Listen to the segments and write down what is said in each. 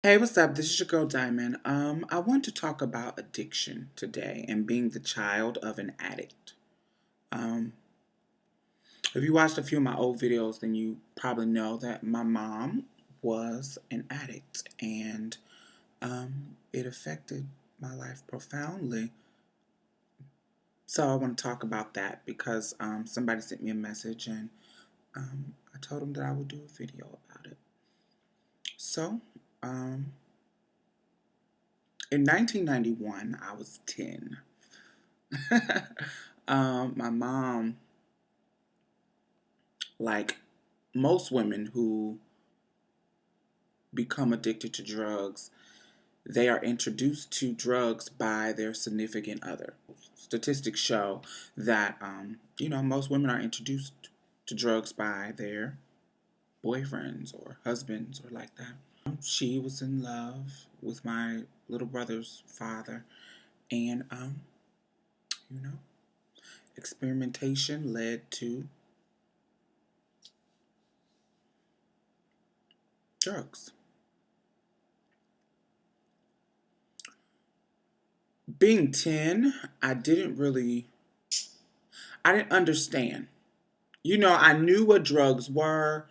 Hey, what's up? This is your girl Diamond. I want to talk about addiction today and being the child of an addict. Um, if you watched a few of my old videos, then you probably know that my mom was an addict, and it affected my life profoundly. So I want to talk about that because somebody sent me a message, and I told them that I would do a video about it. So, um, in 1991, I was 10. My mom, like most women who become addicted to drugs, they are introduced to drugs by their significant other. Statistics show that, most women are introduced to drugs by their boyfriends or husbands or like that. She was in love with my little brother's father, and, you know, experimentation led to drugs. Being 10, I didn't understand. I knew what drugs were.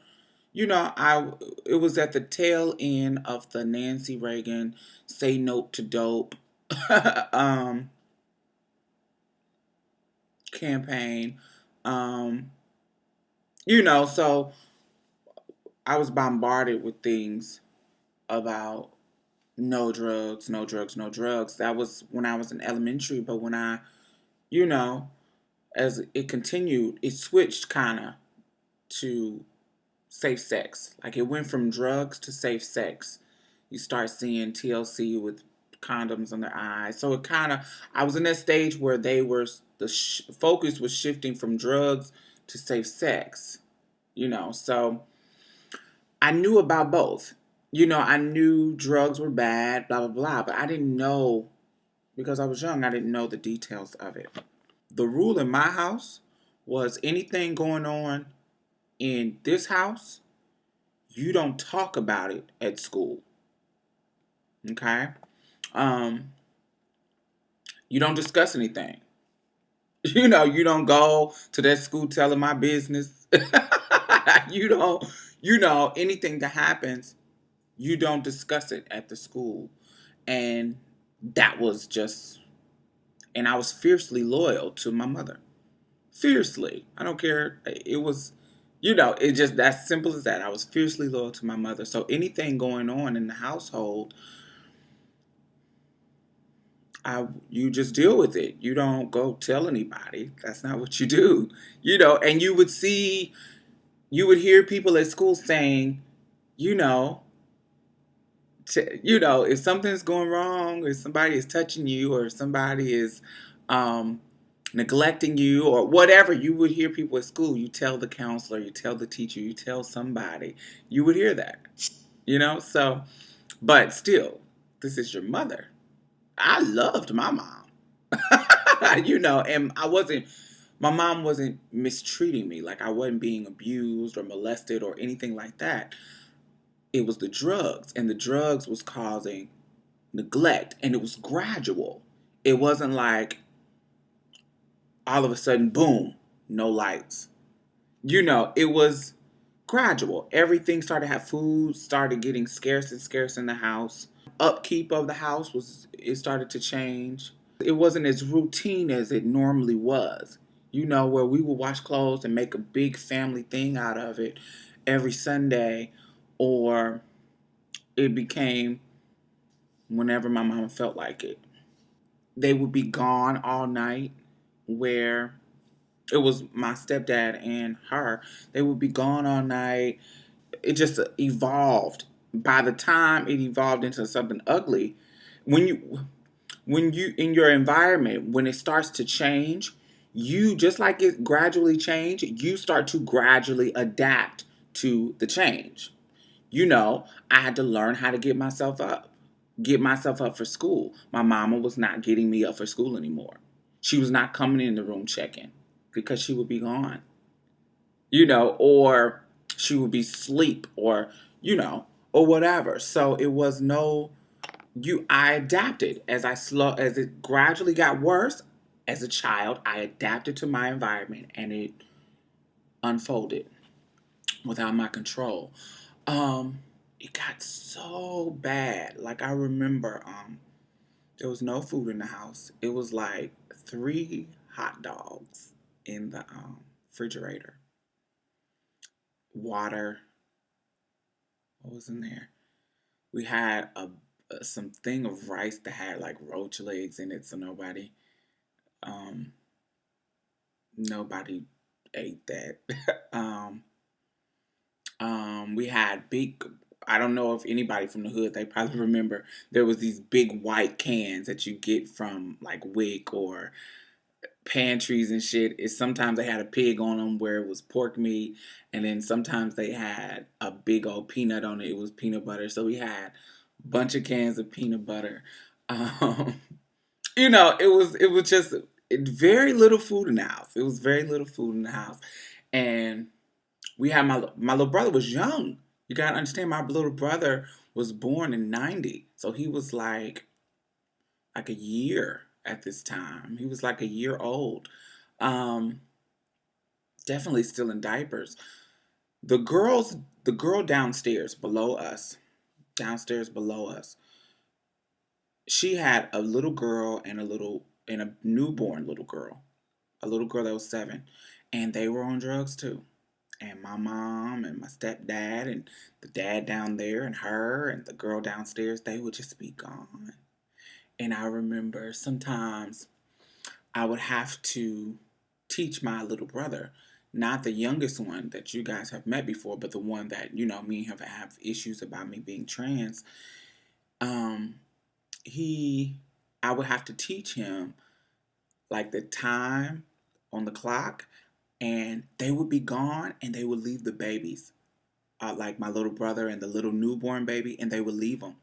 It was at the tail end of the Nancy Reagan "Say No to Dope" um, campaign. Um, so I was bombarded with things about no drugs, no drugs, no drugs. That was when I was in elementary, but you know, as it continued, it switched kind of to safe sex. Like it went from drugs to safe sex. You start seeing TLC with condoms on their eyes. So I was in that stage where the focus was shifting from drugs to safe sex. So I knew about both. I knew drugs were bad, blah, blah, blah, but I didn't know, because I was young, I didn't know the details of it. The rule in my house was anything going on in this house, you don't talk about it at school. Okay? Um, you don't discuss anything. You don't go to that school telling my business. you don't, anything that happens, you don't discuss it at the school. And that was just, and I was fiercely loyal to my mother. Fiercely. I don't care. It was, it just that simple as that. I was fiercely loyal to my mother. So anything going on in the household, you just deal with it. You don't go tell anybody. That's not what you do. And you would hear people at school saying, you know, if something's going wrong, or somebody is touching you, or somebody is um, neglecting you, or whatever, you would hear people at school. You tell the counselor, you tell the teacher, you tell somebody. You would hear that. So, but still, this is your mother. I loved my mom. And my mom wasn't mistreating me. Like I wasn't being abused or molested or anything like that. It was the drugs, and the drugs was causing neglect, and it was gradual. It wasn't like all of a sudden, boom, no lights. It was gradual. Everything started to have food, started getting scarce and scarce in the house. Upkeep of the house it started to change. It wasn't as routine as it normally was. Where we would wash clothes and make a big family thing out of it every Sunday, or it became whenever my mama felt like it. They would be gone all night, where it was my stepdad and her. They would be gone all night. It just evolved. By the time it evolved into something ugly, when you in your environment, when it starts to change, you just like it gradually change, you start to gradually adapt to the change. I had to learn how to get myself up for school. My mama was not getting me up for school anymore. She was not coming in the room checking because she would be gone, or she would be asleep, or, or whatever. So it was no you I adapted as it gradually got worse as a child. I adapted to my environment and it unfolded without my control. Um it got so bad. Like I remember there was no food in the house. It was like 3 hot dogs in the refrigerator. Water, what was in there? We had a some thing of rice that had like roach legs in it, so um nobody ate that. um we had big. I don't know if anybody from the hood, they probably remember there was these big white cans that you get from like Wick or pantries and shit. Is sometimes they had a pig on them where it was pork meat, and then sometimes they had a big old peanut on it. It was peanut butter. So we had a bunch of cans of peanut butter. Um, it was just very little food in the house. It was very little food in the house, and we had my little brother was young. You gotta understand, my little brother was born in '90, so he was like a year at this time. He was like a year old. Um, Definitely still in diapers. The girls, the girl downstairs below us, she had a little girl and a newborn little girl, a little girl that was 7, and they were on drugs too. And my mom and my stepdad and the dad down there and her and the girl downstairs, they would just be gone. And I remember sometimes I would have to teach my little brother, not the youngest one that you guys have met before, but the one that, me and him have issues about me being trans. Um, he, I would have to teach him like the time on the clock, and they would be gone and they would leave the babies, like my little brother and the little newborn baby, and they would leave them.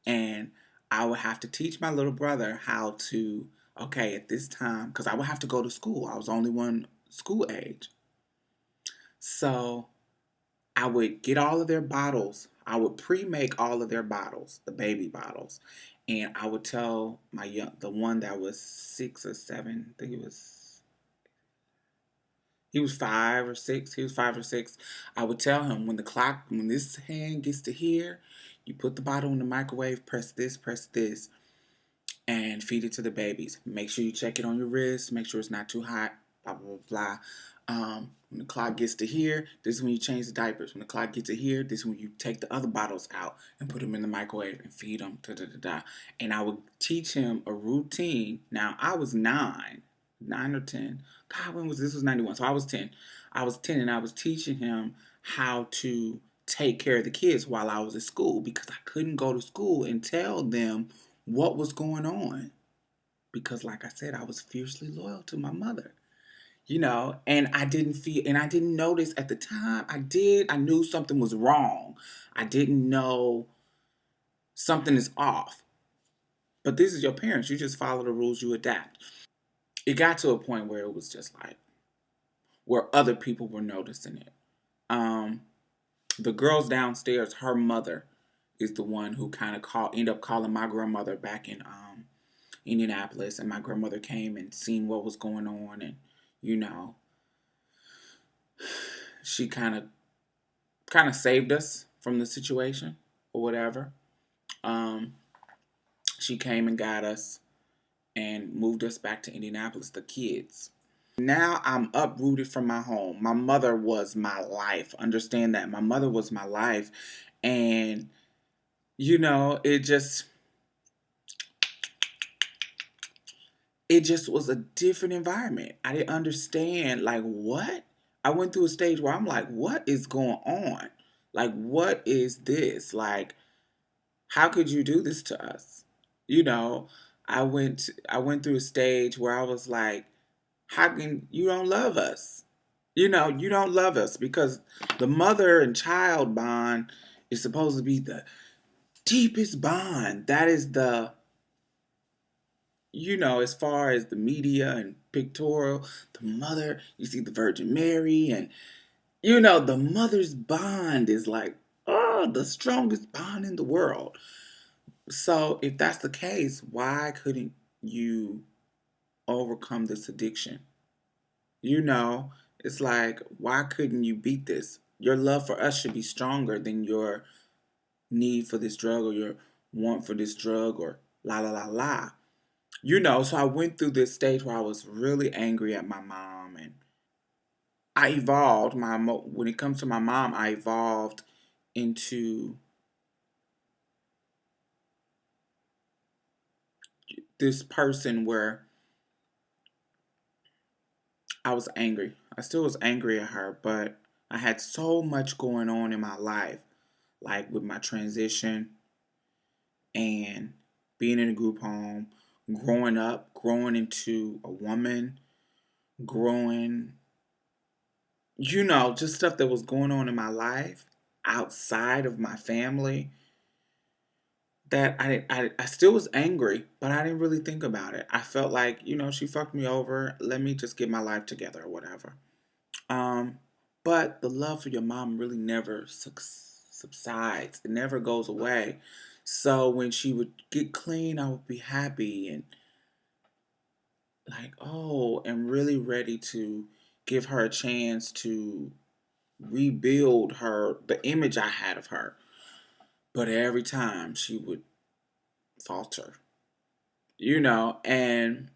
And I would have to teach my little brother how to, okay, at this time, because I would have to go to school. I was only one school age. So I would get all of their bottles. I would pre-make all of their bottles, the baby bottles, and I would tell the one that was 6 or 7. I think he was 5 or 6. He was 5 or 6. I would tell him when this hand gets to here, you put the bottle in the microwave, press this, and feed it to the babies. Make sure you check it on your wrist. Make sure it's not too hot. Blah blah blah. When the clock gets to here, this is when you change the diapers. When the clock gets to here, this is when you take the other bottles out and put them in the microwave and feed them. Da da da da. And I would teach him a routine. Now I was 9 or 10. God, when was this? Was 91. So I was 10. I was 10, and I was teaching him how to take care of the kids while I was at school because I couldn't go to school and tell them what was going on because like I said, I was fiercely loyal to my mother, and I didn't notice at the time. I knew something was wrong. I didn't know something is off. But this is your parents. You just follow the rules, you adapt. It got to a point where it was just like where other people were noticing it. Um the girls downstairs, her mother is the one who kind of ended up calling my grandmother back in Indianapolis, and my grandmother came and seen what was going on, and you know, she kind of saved us from the situation or whatever. Um, she came and got us and moved us back to Indianapolis, the kids. Now I'm uprooted from my home. My mother was my life. Understand that. My mother was my life. And, it just was a different environment. I didn't understand, like, what? I went through a stage where I'm like, what is going on? Like, what is this? Like, how could you do this to us? You know, I went through a stage where I was like, how can you don't love us? You don't love us because the mother and child bond is supposed to be the deepest bond. That is as far as the media and pictorial, the mother, you see the Virgin Mary, and the mother's bond is like, oh. oh, the strongest bond in the world. So if that's the case, why couldn't you overcome this addiction? You know, it's like, why couldn't you beat this? Your love for us should be stronger than your need for this drug or your want for this drug or la la la la. So I went through this stage where I was really angry at my mom, and I evolved. When it comes to my mom, I evolved into this person where I was angry. I still was angry at her, but I had so much going on in my life, like with my transition and being in a group home, growing up, growing into a woman, growing, just stuff that was going on in my life outside of my family that I still was angry, but I didn't really think about it. I felt like, she fucked me over. Let me just get my life together or whatever. Um, but the love for your mom really never subsides. It never goes away. So when she would get clean, I would be happy and like, oh, and really ready to give her a chance to rebuild the image I had of her. But every time she would falter, and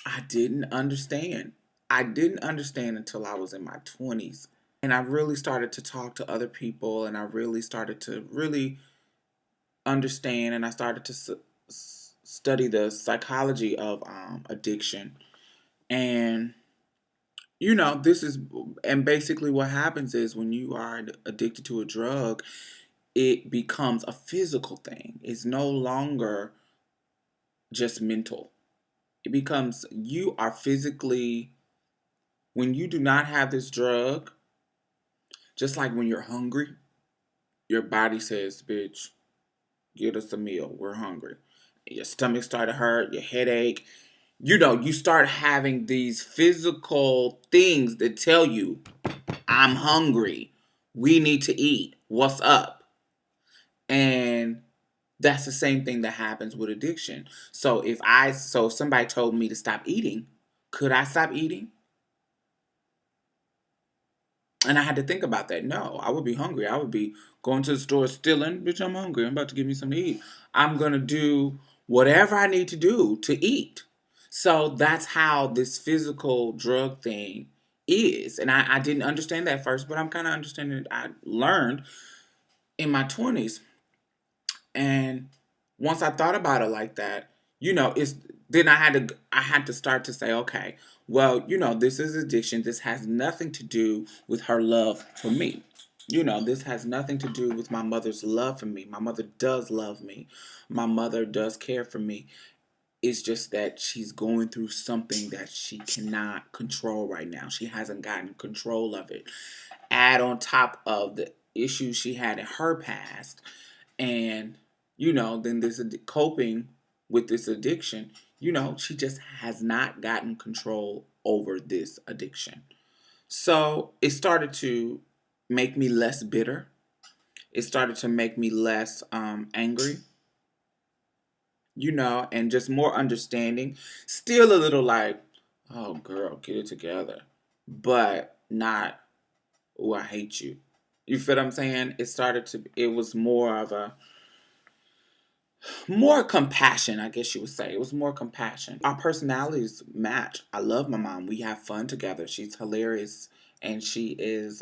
I didn't understand. I didn't understand until I was in my 20s. And I really started to talk to other people, and I really started to really understand, and I started to study the psychology of addiction. And, this is, and basically what happens is when you are addicted to a drug, it becomes a physical thing. It's no longer just mental. It becomes you are physically, when you do not have this drug, just like when you're hungry, your body says, bitch, get us a meal. We're hungry. Your stomach started to hurt, your headache. You start having these physical things that tell you, I'm hungry. We need to eat. What's up? And that's the same thing that happens with addiction. So if somebody told me to stop eating, could I stop eating? And I had to think about that. No, I would be hungry. I would be going to the store stealing. Bitch, I'm hungry. I'm about to give me something to eat. I'm going to do whatever I need to do to eat. So that's how this physical drug thing is. And I didn't understand that at first, but I'm kind of understanding it. I learned in my 20s. And once I thought about it like that, it's then I had to start to say, okay, well, this is addiction. This has nothing to do with her love for me. This has nothing to do with my mother's love for me. My mother does love me. My mother does care for me. It's just that she's going through something that she cannot control right now. She hasn't gotten control of it. Add on top of the issues she had in her past, and then this coping with this addiction, she just has not gotten control over this addiction. So it started to make me less bitter. It started to make me less angry, and just more understanding. Still a little like, oh girl, get it together, but not, oh, I hate you. You feel what I'm saying? It was more compassion, I guess you would say. It was more compassion. Our personalities match. I love my mom. We have fun together. She's hilarious. And she is,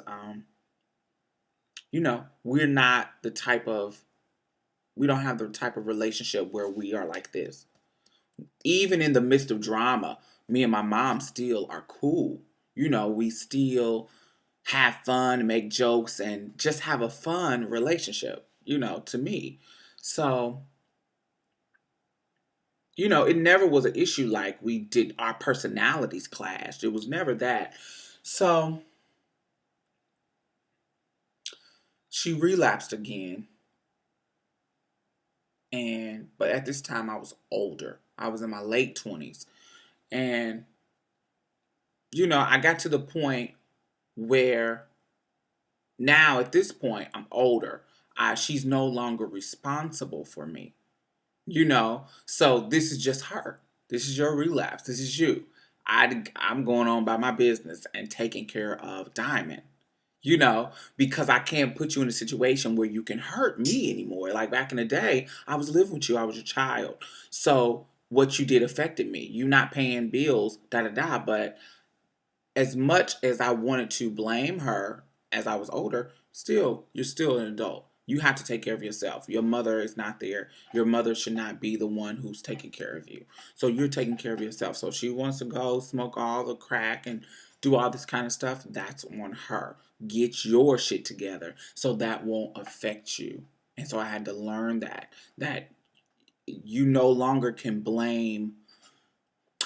we're not we don't have the type of relationship where we are like this. Even in the midst of drama, me and my mom still are cool. We still have fun, make jokes, and just have a fun relationship, to me. So, it never was an issue like we did our personalities clashed. It was never that. So she relapsed again. But at this time I was older. I was in my late 20s. And I got to the point where now at this point I'm older. She's no longer responsible for me. So this is just her. This is your relapse. This is you. I'm going on by my business and taking care of Diamond. Because I can't put you in a situation where you can hurt me anymore. Like back in the day, I was living with you, I was your child. So what you did affected me. You not paying bills, da da da. But as much as I wanted to blame her as I was older, still, you're still an adult. You have to take care of yourself. Your mother is not there. Your mother should not be the one who's taking care of you. So you're taking care of yourself. So if she wants to go smoke all the crack and do all this kind of stuff, that's on her. Get your shit together so that won't affect you. And so I had to learn that you no longer can blame,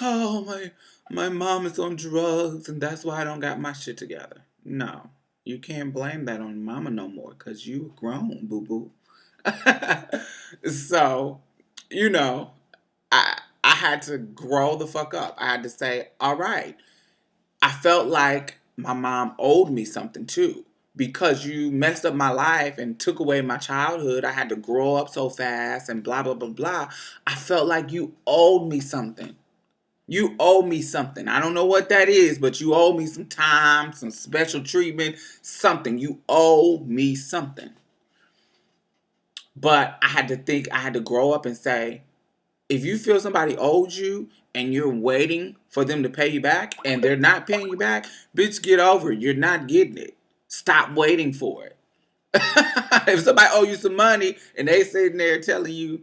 oh, my mom is on drugs and that's why I don't got my shit together. No, you can't blame that on mama no more because you grown, boo boo. So, you know, I had to grow the fuck up. I had to say, all right. I felt like my mom owed me something too. Because you messed up my life and took away my childhood, I had to grow up so fast and blah blah blah blah. I felt like you owed me something. You owe me something. I don't know what that is, but you owe me some time, some special treatment, something. You owe me something. But I had to think, I had to grow up and say, if you feel somebody owed you and you're waiting for them to pay you back and they're not paying you back, bitch, get over it. You're not getting it. Stop waiting for it. If somebody owe you some money and they sitting there telling you,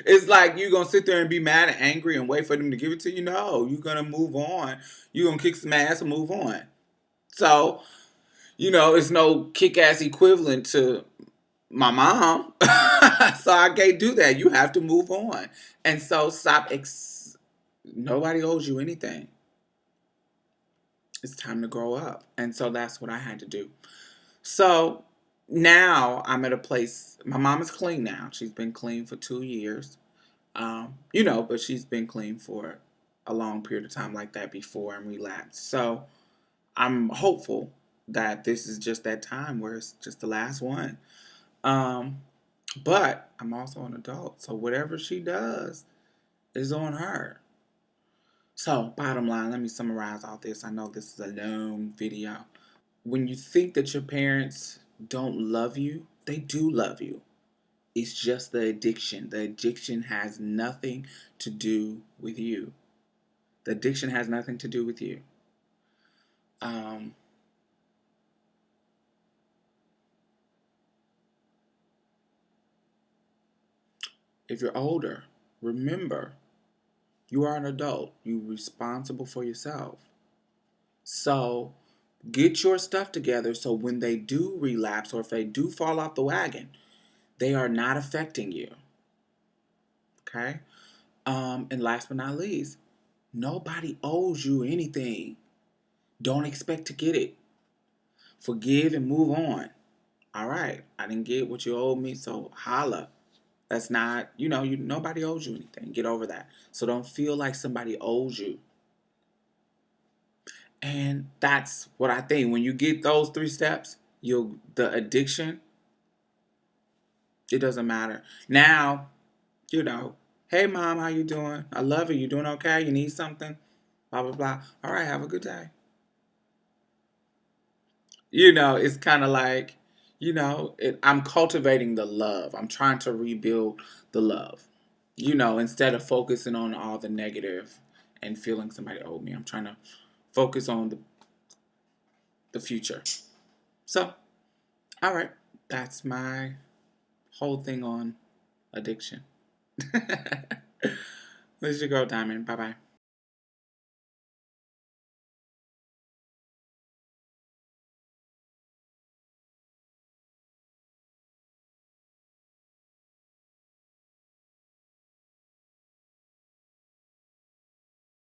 it's like you're gonna sit there and be mad and angry and wait for them to give it to you. No, you're gonna move on. You're gonna kick some ass and move on. So, it's no kick ass equivalent to my mom. So I can't do that. You have to move on. And so stop. Nobody owes you anything. It's time to grow up. And so that's what I had to do. So now I'm at a place. My mom is clean now. She's been clean for 2 years. But she's been clean for a long period of time like that before and relapsed. So I'm hopeful that this is just that time where it's just the last one. Um, but I'm also an adult, so whatever she does is on her. So, bottom line, let me summarize all this. I know this is a long video. When you think that your parents don't love you, they do love you. It's just the addiction. The addiction has nothing to do with you. The addiction has nothing to do with you. Um, if you're older, remember, you are an adult. You're responsible for yourself. So get your stuff together so when they do relapse or if they do fall off the wagon, they are not affecting you. Okay? And last but not least, nobody owes you anything. Don't expect to get it. Forgive and move on. All right, I didn't get what you owed me, so holla. That's not, nobody owes you anything. Get over that. So don't feel like somebody owes you. And that's what I think. When you get those 3 steps, the addiction, it doesn't matter. Now, hey mom, how you doing? I love you. You doing okay? You need something? Blah blah blah. All right, have a good day. It's kind of like, I'm cultivating the love. I'm trying to rebuild the love. Instead of focusing on all the negative and feeling somebody owed me, I'm trying to focus on the future. So, all right, that's my whole thing on addiction. Let's just go, Diamond. Bye bye.